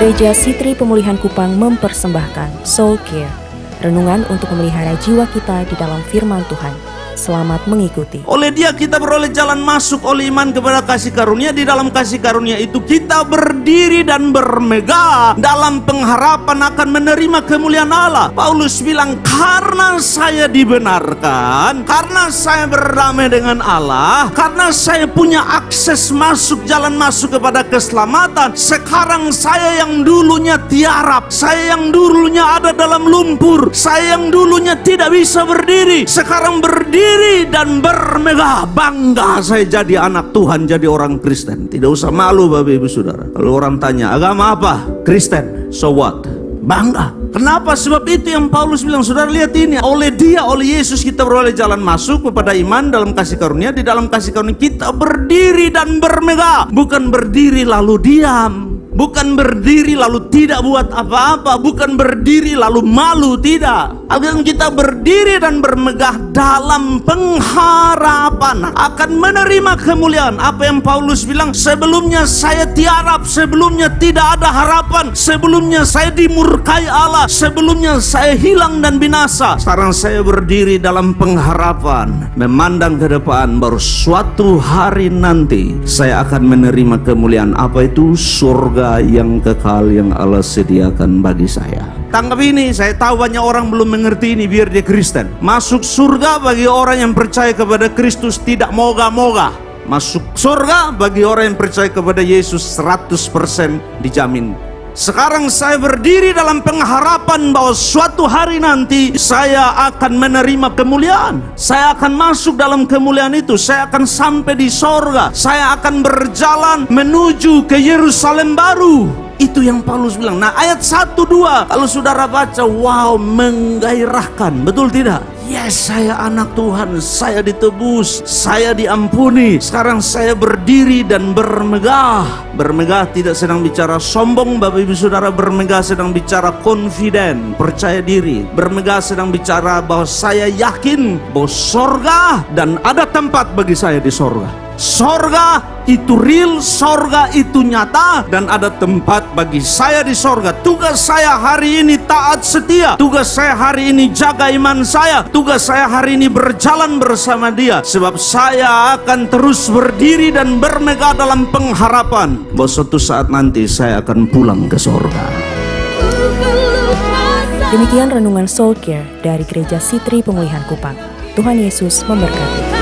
Gereja Sitri Pemulihan Kupang mempersembahkan Soul Care, renungan untuk memelihara jiwa kita di dalam firman Tuhan. Selamat mengikuti. Oleh Dia kita beroleh jalan masuk oleh iman kepada kasih karunia. Di dalam kasih karunia itu kita berdiri dan bermegah dalam pengharapan akan menerima kemuliaan Allah. Paulus bilang, karena saya dibenarkan, karena saya berdamai dengan Allah, karena saya punya akses masuk, jalan masuk kepada keselamatan. Sekarang saya yang dulunya tiarap, saya yang dulunya ada dalam lumpur, saya yang dulunya tidak bisa berdiri, sekarang berdiri dan bermegah. Bangga saya jadi anak Tuhan, jadi orang Kristen. Tidak usah malu Bapak Ibu Saudara. Kalau orang tanya, agama apa? Kristen. So what? Bangga. Kenapa? Sebab itu yang Paulus bilang, saudara lihat ini, oleh Dia, oleh Yesus kita beroleh jalan masuk kepada iman dalam kasih karunia. Di dalam kasih karunia kita berdiri dan bermegah. Bukan berdiri lalu diam, bukan berdiri lalu tidak buat apa-apa, bukan berdiri lalu malu, tidak. Agar kita berdiri dan bermegah dalam pengharapan akan menerima kemuliaan. Apa yang Paulus bilang, sebelumnya saya tiarap, sebelumnya tidak ada harapan, sebelumnya saya dimurkai Allah, sebelumnya saya hilang dan binasa. Sekarang saya berdiri dalam pengharapan, memandang ke depan, baru suatu hari nanti saya akan menerima kemuliaan. Apa itu? Surga yang kekal yang Allah sediakan bagi saya. Tangkap ini, saya tahu banyak orang belum mengerti ini, biar dia Kristen. Masuk surga bagi orang yang percaya kepada Kristus, tidak moga-moga. Masuk surga bagi orang yang percaya kepada Yesus 100% dijamin. Sekarang saya berdiri dalam pengharapan bahwa suatu hari nanti saya akan menerima kemuliaan. Saya akan masuk dalam kemuliaan itu. Saya akan sampai di sorga. Saya akan berjalan menuju ke Yerusalem baru. Itu yang Paulus bilang. Nah, ayat 1-2 kalau saudara baca, wow, menggairahkan, betul tidak? Yes, saya anak Tuhan, saya ditebus, saya diampuni. Sekarang saya berdiri dan bermegah. Bermegah tidak sedang bicara sombong Bapak Ibu Saudara. Bermegah sedang bicara confident, percaya diri. Bermegah sedang bicara bahwa saya yakin bahwa sorga dan ada tempat bagi saya di sorga. Sorga itu real, sorga itu nyata, dan ada tempat bagi saya di sorga. Tugas saya hari ini taat setia. Tugas saya hari ini jaga iman saya. Tugas saya hari ini berjalan bersama Dia. Sebab saya akan terus berdiri dan bermegah dalam pengharapan bahwa suatu saat nanti saya akan pulang ke sorga. Demikian renungan Soul Care dari Gereja Sitri Pemulihan Kupang. Tuhan Yesus memberkati.